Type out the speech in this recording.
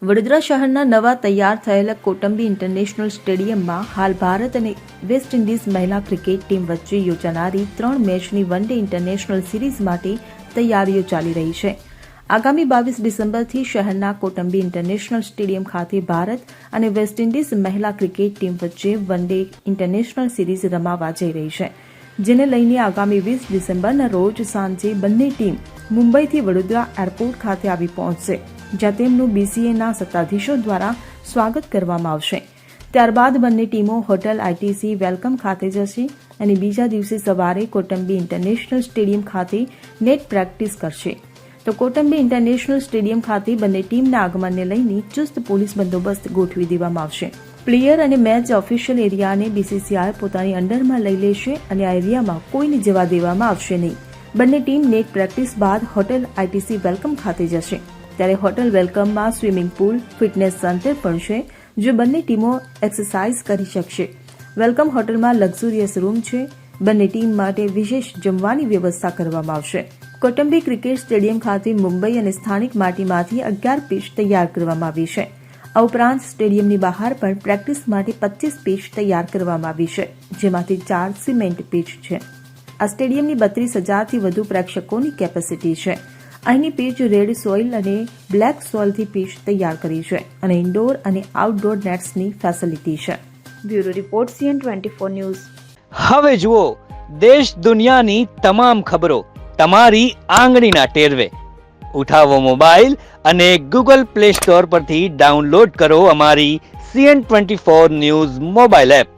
વડોદરા શહેરના નવા તૈયાર થયેલા કોટંબી ઇન્ટરનેશનલ સ્ટેડિયમમાં હાલ ભારત અને વેસ્ટ ઇન્ડિઝ મહિલા ક્રિકેટ ટીમ વચ્ચે યોજાનારી 3 મેચની વન ડે ઇન્ટરનેશનલ સિરીઝ માટે તૈયારીઓ ચાલી રહી છે. આગામી 22 ડિસેમ્બરથી શહેરના કોટંબી ઇન્ટરનેશનલ સ્ટેડિયમ ખાતે ભારત અને વેસ્ટ ઇન્ડિઝ મહિલા ક્રિકેટ ટીમ વચ્ચે વન ડે ઇન્ટરનેશનલ સિરીઝ રમાવા જઈ રહી છે, જેને લઈને આગામી 20 ડિસેમ્બરના રોજ સાંજે બંને ટીમ મુંબઈથી વડોદરા એરપોર્ટ ખાતે આવી પહોંચશે, જ્યાં તેમનું BCAના સત્તાધીશો દ્વારા સ્વાગત કરવામાં આવશે. ત્યારબાદ બંને ટીમો હોટલ ITC વેલકમ ખાતે જશે અને બીજા દિવસે સવારે કોટંબી ઇન્ટરનેશનલ સ્ટેડિયમ ખાતે નેટ પ્રેક્ટિસ કરશે. તો કોટંબી ઇન્ટરનેશનલ સ્ટેડિયમ ખાતે બંને ટીમના આગમનને લઈને ચુસ્ત પોલીસ બંદોબસ્ત ગોઠવી દેવામાં આવશે. પ્લેયર અને મેચ ઓફિશિયલ એરિયાને BCCI પોતાની અંડરમાં લઈ લેશે અને આ એરિયામાં કોઈને જવા દેવામાં આવશે નહીં. બંને ટીમ નેટ પ્રેક્ટિસ બાદ હોટેલ ITC વેલકમ ખાતે જશે. ત્યારે હોટેલ વેલકમમાં સ્વિમિંગ પુલ, ફિટનેસ સેન્ટર પણ છે, જે બંને ટીમો એક્સરસાઇઝ કરી શકશે. વેલકમ હોટલમાં લક્ઝુરિયસ રૂમ છે. બંને ટીમ માટે વિશેષ જમવાની વ્યવસ્થા કરવામાં આવશે. કોટંબી ક્રિકેટ સ્ટેડિયમ ખાતે મુંબઈ અને સ્થાનિક માટીમાંથી 11 પીચ તૈયાર કરવામાં આવી છે. આ ઉપરાંત સ્ટેડિયમની બહાર પણ પ્રેક્ટિસ માટે 25 પીચ તૈયાર કરવામાં આવી છે, જેમાંથી 4 સિમેન્ટ પીચ છે. આ સ્ટેડિયમની 32,000થી વધુ પ્રેક્ષકોની કેપેસિટી છે. અહીંની પીચ રેડ સોઇલ અને બ્લેક સોઇલથી પીચ તૈયાર કરી છે અને ઇન્ડોર અને આઉટડોર નેટ્સની ફેસિલિટી છે. Bureau report CN24 news. હવે જુઓ દેશ દુનિયાની તમામ ખબરો તમારી આંગળીના ટેરવે. ઉઠાવો મોબાઈલ અને Google Play Store પરથી ડાઉનલોડ કરો અમારી CN24 ન્યૂઝ મોબાઈલ એપ.